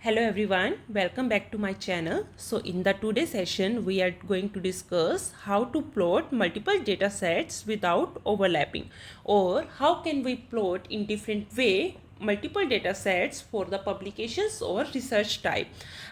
Hello everyone, welcome back to my channel. So in the today's session we are going to discuss how to plot multiple data sets without overlapping, or how can we plot in different way multiple data sets for the publications or research type.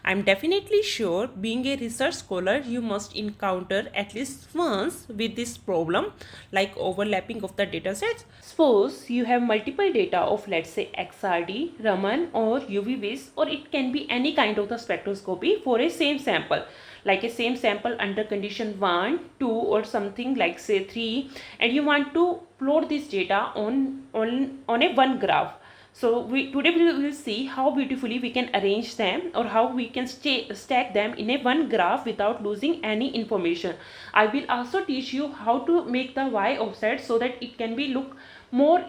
I'm definitely sure being a research scholar you must encounter at least once with this problem, like overlapping of the data sets. Suppose you have multiple data of, let's say, XRD, Raman or UV-Vis, or it can be any kind of the spectroscopy for a same sample, like a same sample under condition 1, 2 or something like say 3, and you want to plot this data on a one graph. So today we will see how beautifully we can arrange them, or how we can stack them in a one graph without losing any information. I will also teach you how to make the Y offset so that it can be look more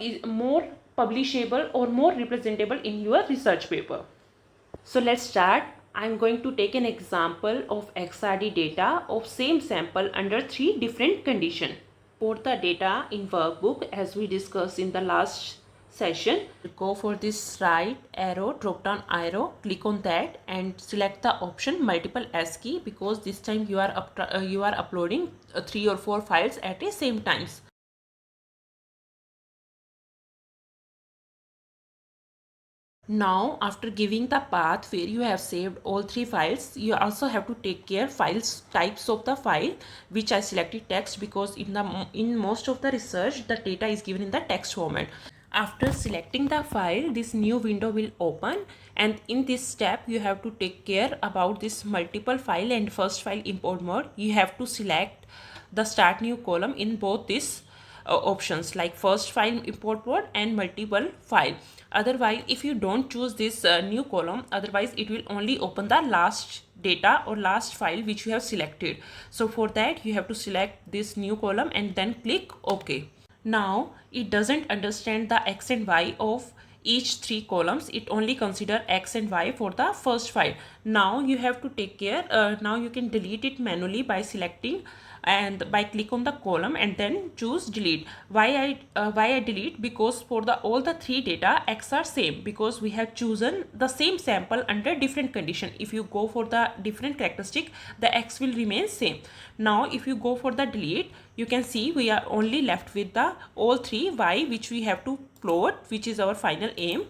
publishable or more representable in your research paper. So let's start. I'm going to take an example of XRD data of same sample under three different conditions. For the data in workbook, as we discussed in the last session, go for this right arrow, drop down arrow, click on that and select the option multiple S key, because this time you are uploading 3 or 4 files at the same times. Now after giving the path where you have saved all three files, you also have to take care files types of the file, which I selected text because in most of the research the data is given in the text format. After selecting the file, this new window will open, and in this step you have to take care about this multiple file and first file import mode. You have to select the start new column in both these options, like first file import mode and multiple file. Otherwise, if you don't choose this new column, otherwise it will only open the last data or last file which you have selected. So for that you have to select this new column and then click OK. Now it doesn't understand the X and Y of each three columns. It only consider X and Y for the first file. Now you have to take care. Now you can delete it manually by selecting and by click on the column and then choose delete. Why I delete? Because for the all the three data X are same, because we have chosen the same sample under different condition. If you go for the different characteristic, the X will remain same. Now if you go for the delete, you can see we are only left with the all three Y which we have to plot, which is our final aim.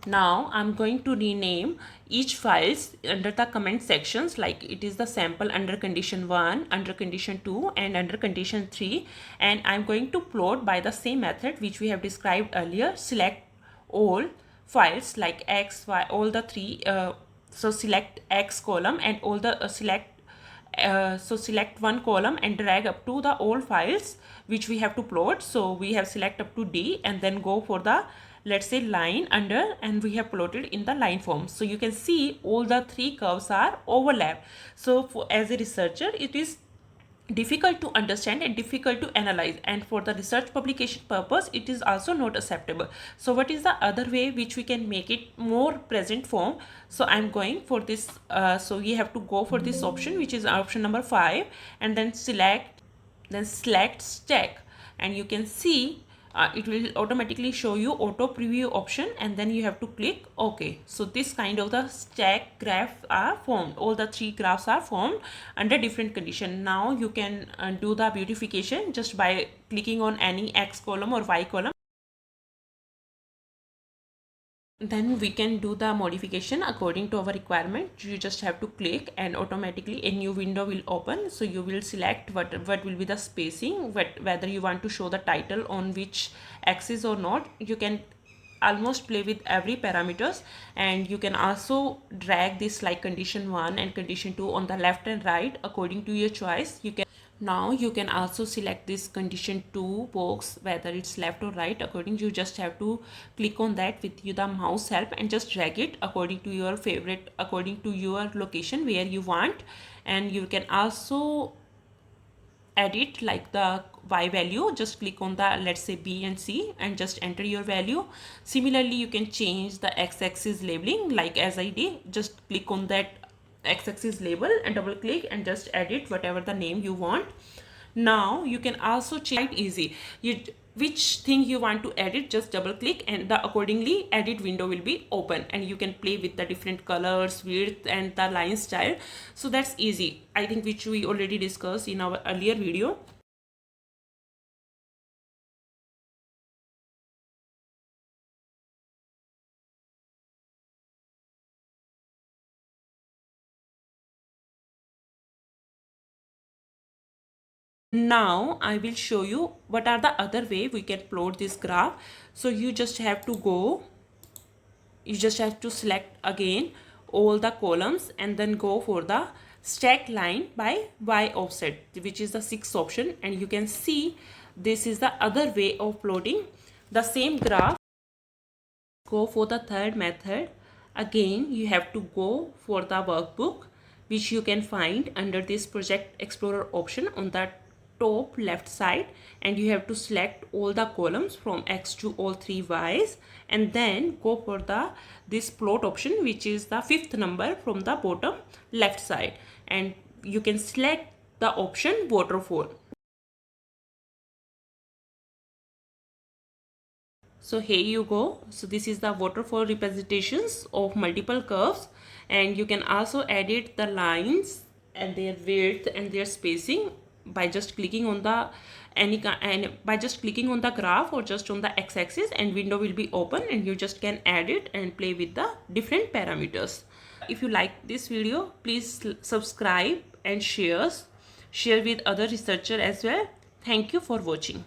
Now I'm going to rename each files under the comment sections, like it is the sample under condition 1, under condition 2 and under condition 3, and I'm going to plot by the same method which we have described earlier. Select all files like X, Y, all the three. So select X column and all the select one column and drag up to the all files which we have to plot. So we have select up to D and then go for the, let's say, line under, and we have plotted in the line form. So you can see all the three curves are overlap. So as a researcher it is difficult to understand and difficult to analyze, and for the research publication purpose it is also not acceptable. So what is the other way which we can make it more present form? So I'm going for this. So we have to go for this option, which is option number 5, and then select stack, and you can see it will automatically show you auto preview option, and then you have to click OK. So this kind of the stack graph are formed. All the three graphs are formed under different condition. Now you can do the beautification just by clicking on any X column or Y column. Then we can do the modification according to our requirement. You just have to click and automatically a new window will open. So you will select what will be the spacing, whether you want to show the title on which axis or not. You can almost play with every parameters, and you can also drag this like condition 1 and condition 2 on the left and right according to your choice. Now you can also select this condition 2 box, whether it's left or right according. You just have to click on that with the mouse help and just drag it according to your favorite, according to your location where you want. And you can also edit like the Y value. Just click on the, let's say, B and C, and just enter your value. Similarly you can change the x-axis labeling, like as I did. Just click on that x-axis label and double click and just edit whatever the name you want. Now you can also change easy. which thing you want to edit, just double click and the accordingly edit window will be open, and you can play with the different colors, width and the line style. So that's easy, I think, which we already discussed in our earlier video. Now I will show you what are the other way we can plot this graph. So you just have to select again all the columns and then go for the stack line by y offset, which is the sixth option, and you can see this is the other way of plotting the same graph. Go for the third method. Again, you have to go for the workbook, which you can find under this project explorer option on the top left side, and you have to select all the columns from x to all three y's, and then go for the this plot option, which is the fifth number from the bottom left side, and you can select the option waterfall. So here you go. So this is the waterfall representations of multiple curves, and you can also edit the lines and their width and their spacing by just clicking on the by just clicking on the graph or just on the x-axis, and window will be open and you just can edit and play with the different parameters. If you like this video, please subscribe and share with other researchers as well. Thank you for watching.